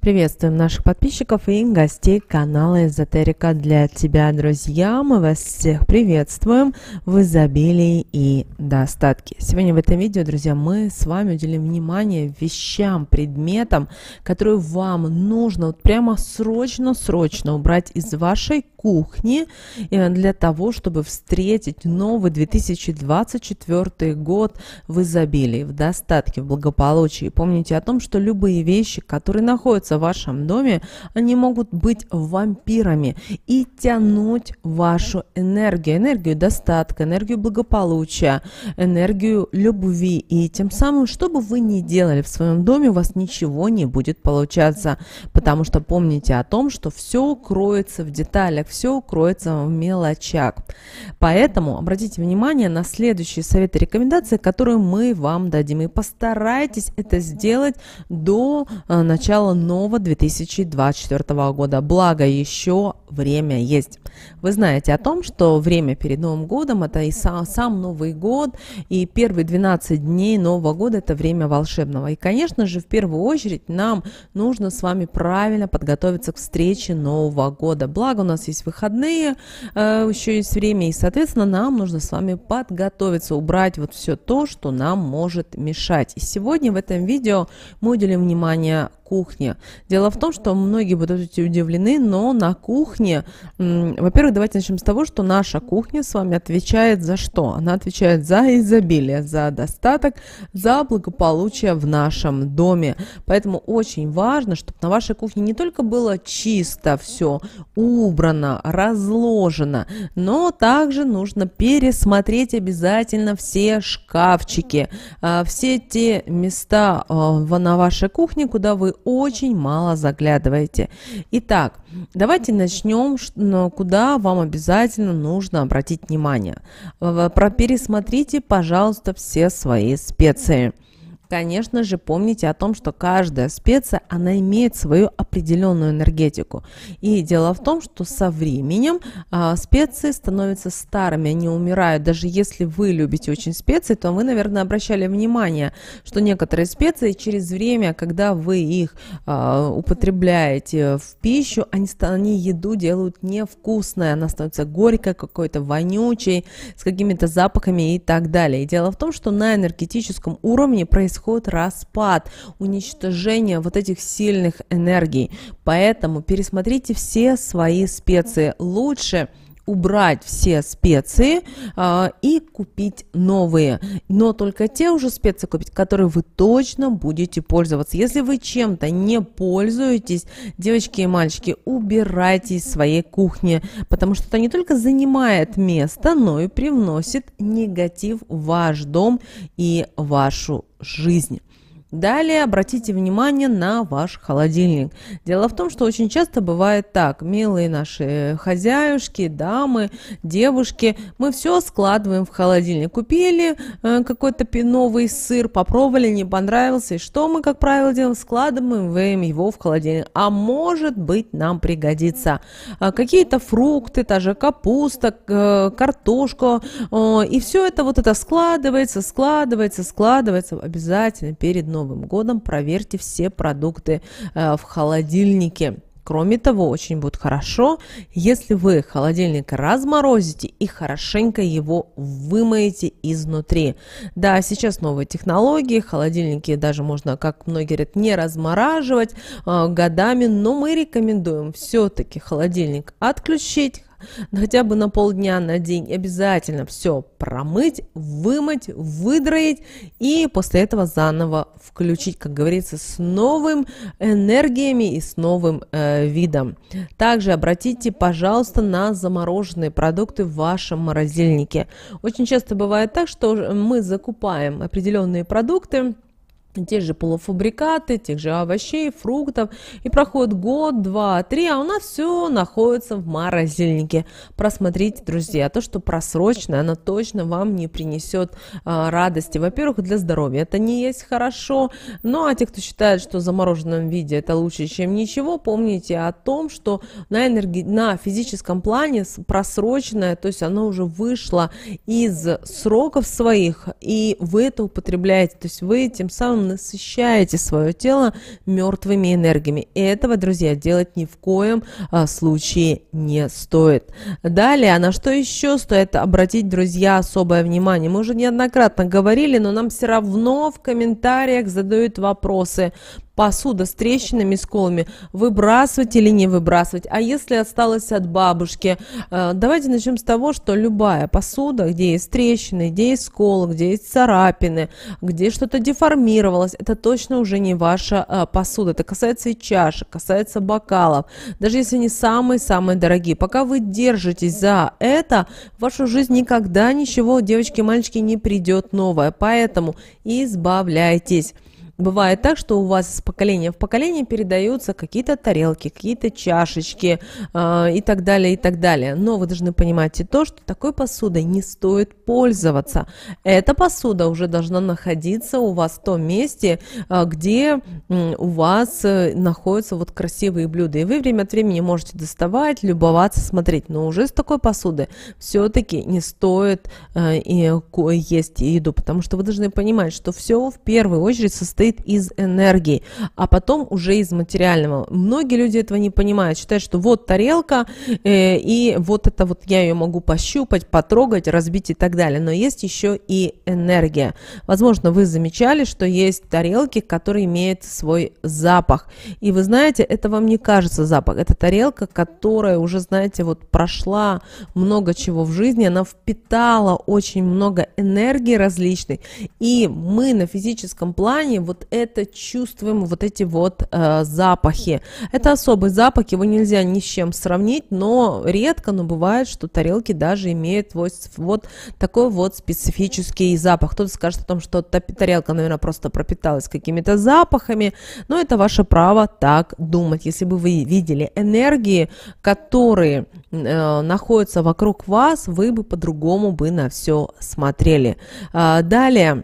Приветствуем наших подписчиков и гостей канала Эзотерика для тебя, друзья. Мы вас всех приветствуем в изобилии и достатке. Сегодня в этом видео, друзья, мы с вами уделим внимание вещам, предметам, которые вам нужно вот прямо срочно убрать из вашей кухни для того, чтобы встретить новый 2024 год в изобилии, в достатке, в благополучии. Помните о том, что любые вещи, которые находятся в вашем доме, они могут быть вампирами и тянуть вашу энергию достатка, энергию благополучия, энергию любви. И тем самым, что бы вы ни делали в своем доме, у вас ничего не будет получаться, потому что помните о том, что все кроется в деталях, все кроется в мелочах. Поэтому обратите внимание на следующие советы и рекомендации, которые мы вам дадим. И постарайтесь это сделать до начала нового 2024 года. Благо, еще время есть. Вы знаете о том, что время перед Новым годом – это и сам Новый год, и первые 12 дней Нового года – это время волшебного. И, конечно же, в первую очередь нам нужно с вами правильно подготовиться к встрече Нового года. Благо, у нас есть выходные, еще есть время, и, соответственно, нам нужно с вами подготовиться, убрать вот все то, что нам может мешать. И сегодня в этом видео мы уделим внимание кухне. Дело в том, что многие будут удивлены, но на кухне, во-первых, давайте начнем с того, что наша кухня с вами отвечает за что? Она отвечает за изобилие, за достаток, за благополучие в нашем доме. Поэтому очень важно, чтобы на вашей кухне не только было чисто все, убрано, разложено, но также нужно пересмотреть обязательно все шкафчики, все те места на вашей кухне, куда вы очень мало заглядываете. Итак, давайте начнем, куда вам обязательно нужно обратить внимание. Пересмотрите, пожалуйста, все свои специи. Конечно же, помните о том, что каждая специя, она имеет свою определенную энергетику. И дело в том, что со временем специи становятся старыми, они умирают. Даже если вы любите очень специи, то вы, наверное, обращали внимание, что некоторые специи через время, когда вы их употребляете в пищу, они еду делают невкусной, она становится горькой, какой-то вонючей, с какими-то запахами и так далее. И дело в том, что на энергетическом уровне происходит распад, уничтожение вот этих сильных энергий. Поэтому пересмотрите все свои специи. Лучше убрать все специи и купить новые. Но только те уже специи купить, которые вы точно будете пользоваться. Если вы чем-то не пользуетесь, девочки и мальчики, убирайте из своей кухни, потому что это не только занимает место, но и привносит негатив в ваш дом и вашу жизнь. Далее обратите внимание на ваш холодильник. Дело в том, что очень часто бывает так, милые наши хозяюшки, дамы, девушки, мы все складываем в холодильник. Купили какой-то новый сыр, попробовали, не понравился, и что мы, как правило, делаем? Складываем его в холодильник. А может быть, нам пригодится какие-то фрукты, та же капуста, картошка, и все это складывается обязательно перед Новым годом. Проверьте все продукты в холодильнике. Кроме того, очень будет хорошо, если вы холодильник разморозите и хорошенько его вымоете изнутри. Да, сейчас новые технологии, холодильники даже можно, как многие говорят, не размораживать годами, но мы рекомендуем все-таки холодильник отключить, хотя бы на полдня, на день, обязательно все промыть, вымыть, выдроить и после этого заново включить, как говорится, с новым энергиями и с новым видом. Также обратите, пожалуйста, на замороженные продукты в вашем морозильнике. Очень часто бывает так, что мы закупаем определенные продукты, те же полуфабрикаты, тех же овощей, фруктов, и проходит год, два, три, а у нас все находится в морозильнике. Просмотрите, друзья, то, что просроченное, оно точно вам не принесет радости. Во-первых, для здоровья это не есть хорошо, ну а те, кто считает, что в замороженном виде это лучше, чем ничего, помните о том, что на физическом плане просроченное, то есть оно уже вышло из сроков своих, и вы это употребляете, то есть вы тем самым насыщаете свое тело мертвыми энергиями. И этого, друзья, делать ни в коем случае не стоит. Далее, а на что еще стоит обратить, друзья, особое внимание? Мы уже неоднократно говорили, но нам все равно в комментариях задают вопросы. Посуда с трещинами, сколами, выбрасывать или не выбрасывать? А если осталось от бабушки? Давайте начнем с того, что любая посуда, где есть трещины, где есть сколы, где есть царапины, где что-то деформировалось, это точно уже не ваша посуда. Это касается и чашек, касается бокалов, даже если они самые-самые дорогие. Пока вы держитесь за это, в вашу жизнь никогда ничего, девочки и мальчики, не придет новое. Поэтому избавляйтесь. Бывает так, что у вас из поколения в поколение передаются какие-то тарелки, какие-то чашечки и так далее, и так далее. Но вы должны понимать и то, что такой посудой не стоит пользоваться. Эта посуда уже должна находиться у вас в том месте, где у вас находятся вот красивые блюда. И вы время от времени можете доставать, любоваться, смотреть. Но уже с такой посуды все-таки не стоит есть еду, потому что вы должны понимать, что все в первую очередь состоит из энергии, а потом уже из материального. Многие люди этого не понимают, считают, что вот тарелка, и вот это вот я ее могу пощупать, потрогать, разбить и так далее. Но есть еще и энергия. Возможно, вы замечали, что есть тарелки, которые имеют свой запах. И вы знаете, это вам не кажется запах. Это тарелка, которая уже, знаете, вот прошла много чего в жизни, она впитала очень много энергии различной. И мы на физическом плане вот это чувствуем, вот эти вот запахи. Это особый запах, его нельзя ни с чем сравнить, но редко, но бывает, что тарелки даже имеют вот такой вот специфический запах. Кто-то скажет о том, что тарелка, наверное, просто пропиталась какими-то запахами, но это ваше право так думать. Если бы вы видели энергии, которые находятся вокруг вас, вы бы по-другому бы на все смотрели. Далее.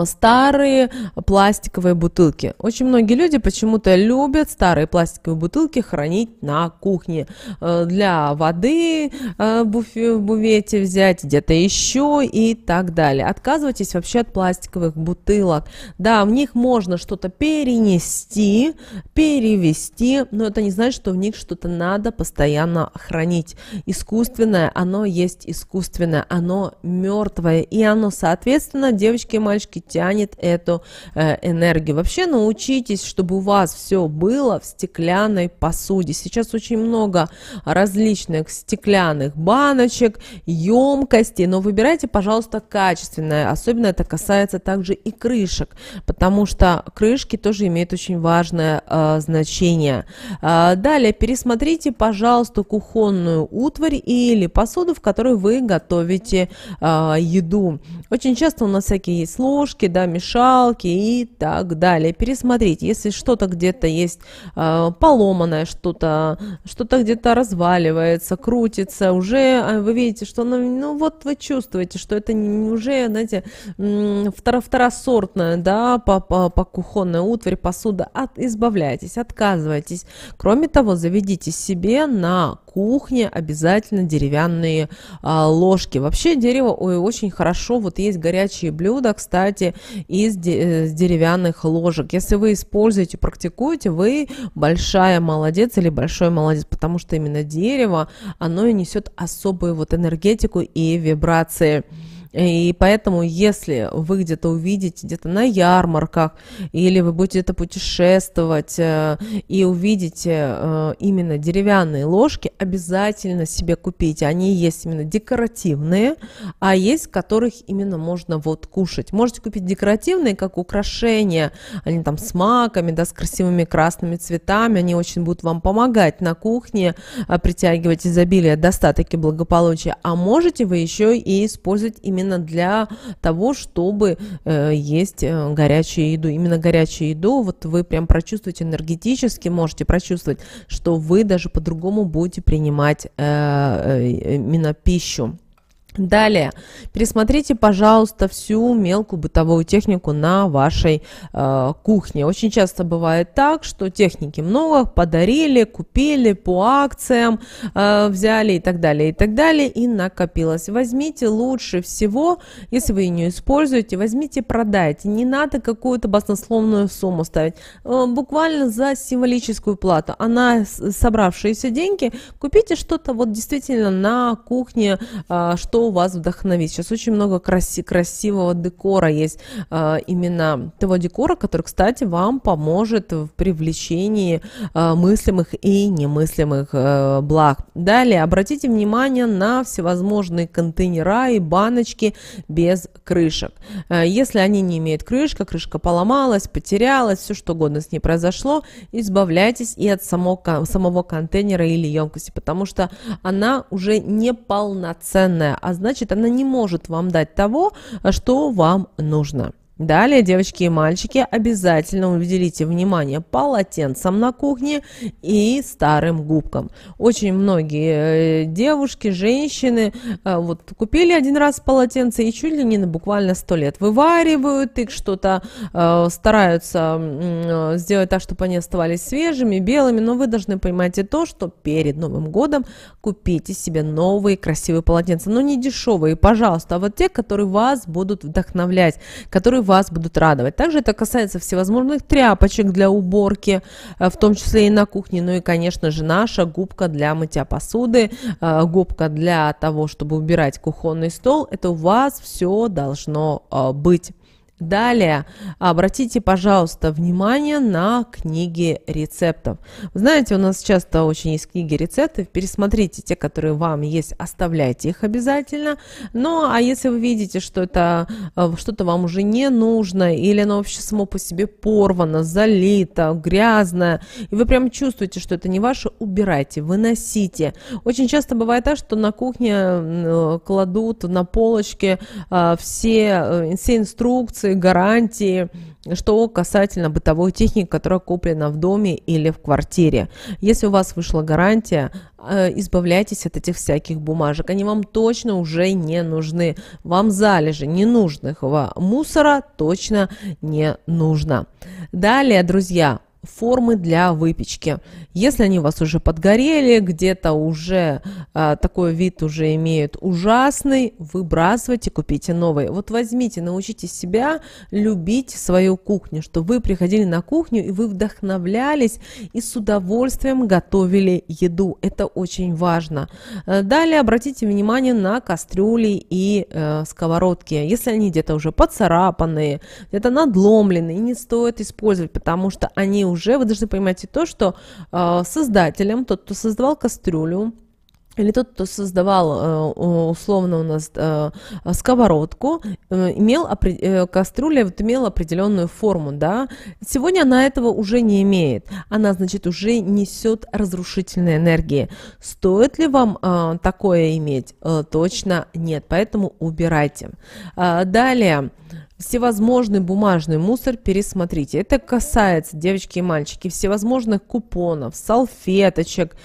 Старые пластиковые бутылки. Очень многие люди почему-то любят старые пластиковые бутылки хранить на кухне. Для воды в бувете взять, где-то еще и так далее. Отказывайтесь вообще от пластиковых бутылок. Да, в них можно что-то перенести, перевести, но это не значит, что в них что-то надо постоянно хранить. Искусственное, оно есть искусственное, оно мертвое, и оно, соответственно, девочки и мальчики, тянет эту энергию. Вообще научитесь, чтобы у вас все было в стеклянной посуде. Сейчас очень много различных стеклянных баночек, емкостей, но выбирайте, пожалуйста, качественное. Особенно это касается также и крышек, потому что крышки тоже имеют очень важное значение. Далее пересмотрите, пожалуйста, кухонную утварь или посуду, в которой вы готовите еду. Очень часто у нас всякие есть ложки, да, мешалки и так далее. Пересмотрите, если что-то где-то есть поломанное, что-то где-то разваливается, крутится, уже вы видите, что ну вот вы чувствуете, что это уже, знаете, второсортная, да, по кухонной утварь, посуда. Избавляйтесь, отказывайтесь. Кроме того, заведите себе на кухне обязательно деревянные ложки. Вообще дерево очень хорошо, вот есть горячие блюда, кстати, из деревянных ложек. Если вы используете, практикуете, вы большая молодец или большой молодец, потому что именно дерево, оно и несет особую вот энергетику и вибрации. И поэтому, если вы где-то увидите, где-то на ярмарках, или вы будете где-то путешествовать и увидите именно деревянные ложки, обязательно себе купите. Они есть именно декоративные, а есть, которых именно можно вот кушать. Можете купить декоративные, как украшения, они там с маками, да, с красивыми красными цветами, они очень будут вам помогать на кухне, притягивать изобилие, достаток и благополучие. А можете вы еще и использовать именно для того, чтобы есть горячую еду. Именно горячую еду, вот вы прям прочувствуете энергетически, можете прочувствовать, что вы даже по-другому будете принимать именно пищу. Далее, пересмотрите, пожалуйста, всю мелкую бытовую технику на вашей кухне. Очень часто бывает так, что техники много, подарили, купили по акциям, взяли и так далее, и накопилось. Возьмите лучше всего, если вы ее не используете, возьмите, продайте. Не надо какую-то баснословную сумму ставить. Буквально за символическую плату. На собравшиеся деньги купите что-то вот действительно на кухне, что у вас вдохновит. Сейчас очень много красивого декора есть, именно того декора, который, кстати, вам поможет в привлечении мыслимых и немыслимых благ. Далее, обратите внимание на всевозможные контейнера и баночки без крышек. Если они не имеют крышка поломалась, потерялась, все что угодно с ней произошло, избавляйтесь и от самого контейнера или емкости, потому что она уже неполноценная, а значит, она не может вам дать того, что вам нужно. Далее, девочки и мальчики, обязательно уделите внимание полотенцам на кухне и старым губкам. Очень многие девушки, женщины вот купили один раз полотенце и чуть ли не на буквально 100 лет вываривают их, что-то стараются сделать так, чтобы они оставались свежими, белыми, но вы должны понимать и то, что перед Новым годом купите себе новые красивые полотенца, но не дешевые, пожалуйста, а вот те, которые вас будут вдохновлять, которые вас будут радовать. Также это касается всевозможных тряпочек для уборки, в том числе и на кухне, ну и, конечно же, наша губка для мытья посуды, губка для того, чтобы убирать кухонный стол. Это у вас все должно быть. Далее, обратите, пожалуйста, внимание на книги рецептов. Вы знаете, у нас часто очень есть книги рецептов. Пересмотрите те, которые вам есть, оставляйте их обязательно. Ну, а если вы видите, что это что-то вам уже не нужно, или оно вообще само по себе порвано, залито, грязное, и вы прям чувствуете, что это не ваше, убирайте, выносите. Очень часто бывает так, что на кухне кладут на полочке все инструкции, гарантии, что касательно бытовой техники, которая куплена в доме или в квартире. Если у вас вышла гарантия, избавляйтесь от этих всяких бумажек. Они вам точно уже не нужны. Вам залежи ненужного мусора точно не нужно. Далее, друзья, формы для выпечки. Если они у вас уже подгорели, где-то уже такой вид уже имеют ужасный, выбрасывайте, купите новые. Вот возьмите, научите себя любить свою кухню, чтобы вы приходили на кухню и вы вдохновлялись и с удовольствием готовили еду. Это очень важно. Далее обратите внимание на кастрюли и сковородки. Если они где-то уже поцарапанные, где-то надломленные, не стоит использовать, потому что они уже, вы должны понимать и то, что создателем, тот, кто создавал кастрюлю, или тот, кто создавал условно у нас сковородку, кастрюля имела определенную форму, да. Сегодня она этого уже не имеет. Она, значит, уже несет разрушительные энергии. Стоит ли вам такое иметь? Точно нет, поэтому убирайте. Далее. Всевозможный бумажный мусор пересмотрите. Это касается, девочки и мальчики, всевозможных купонов, салфеточек,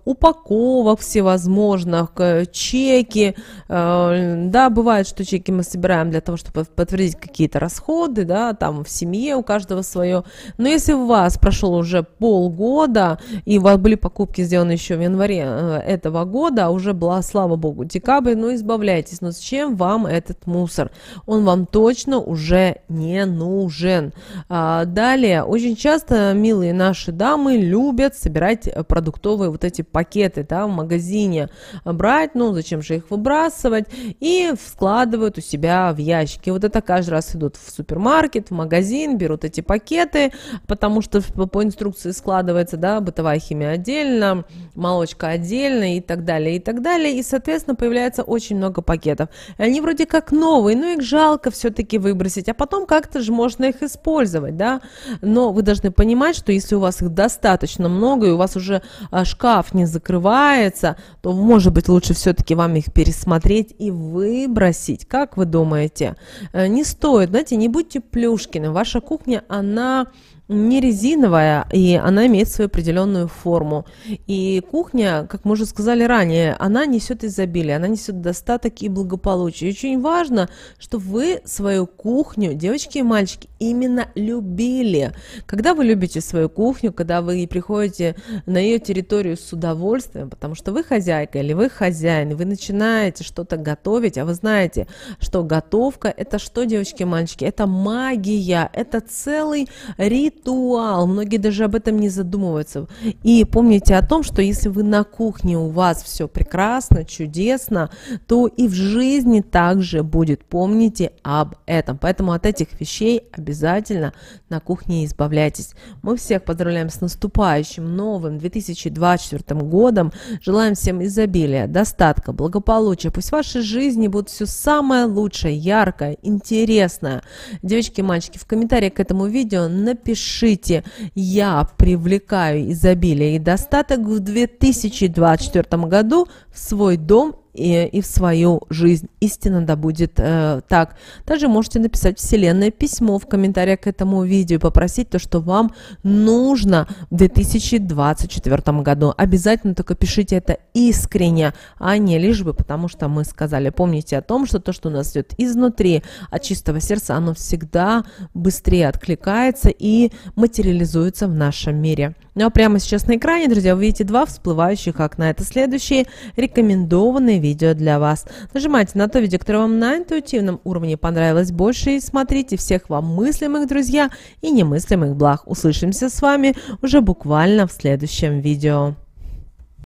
упаковок всевозможных, чеки. Да, бывает, что чеки мы собираем для того, чтобы подтвердить какие-то расходы, да, там в семье у каждого свое. Но если у вас прошел уже полгода, и у вас были покупки сделаны еще в январе этого года, а уже была, слава богу, декабрь, ну избавляйтесь. Но зачем вам этот мусор? Он вам точно уже не нужен. Далее, очень часто милые наши дамы любят собирать продуктовые вот эти пакеты, да, в магазине брать, ну зачем же их выбрасывать, и складывают у себя в ящики. Вот это каждый раз идут в супермаркет, в магазин, берут эти пакеты, потому что по инструкции складывается, да, бытовая химия отдельно, молочка отдельно и так далее, и так далее, и, соответственно, появляется очень много пакетов. И они вроде как новые, но их жалко все-таки выбросить, а потом как-то же можно их использовать, да, но вы должны понимать, что если у вас их достаточно много и у вас уже шкаф не закрывается, то, может быть, лучше все-таки вам их пересмотреть и выбросить. Как вы думаете? Не стоит, знаете, не будьте Плюшкиным, ваша кухня, она не резиновая, и она имеет свою определенную форму. И кухня, как мы уже сказали ранее, она несет изобилие, она несет достаток и благополучие. И очень важно, что вы свою кухню, девочки и мальчики, именно любили. Когда вы любите свою кухню, когда вы приходите на ее территорию с удовольствием, потому что вы хозяйка или вы хозяин, и вы начинаете что-то готовить, а вы знаете, что готовка – это что, девочки и мальчики? Это магия, это целый ритуал. Многие даже об этом не задумываются. И помните о том, что если вы на кухне, у вас все прекрасно, чудесно, то и в жизни также будет. Помните об этом. Поэтому от этих вещей обязательно на кухне избавляйтесь. Мы всех поздравляем с наступающим новым 2024 годом. Желаем всем изобилия, достатка, благополучия. Пусть в вашей жизни будет все самое лучшее, яркое, интересное. Девочки и мальчики, в комментариях к этому видео напишите: я привлекаю изобилие и достаток в 2024 году в свой дом и в свою жизнь. Истинно да будет так. Также можете написать вселенное письмо в комментариях к этому видео и попросить то, что вам нужно в 2024 году. Обязательно только пишите это искренне, а не лишь бы потому, что мы сказали. Помните о том, что то, что у нас идет изнутри, от чистого сердца, оно всегда быстрее откликается и материализуется в нашем мире. Ну а прямо сейчас на экране, друзья, вы видите два всплывающих окна. Это следующие рекомендованные видео для вас. Нажимайте на то видео, которое вам на интуитивном уровне понравилось больше, и смотрите. Всех вам мыслимых, друзья, и немыслимых благ. Услышимся с вами уже буквально в следующем видео.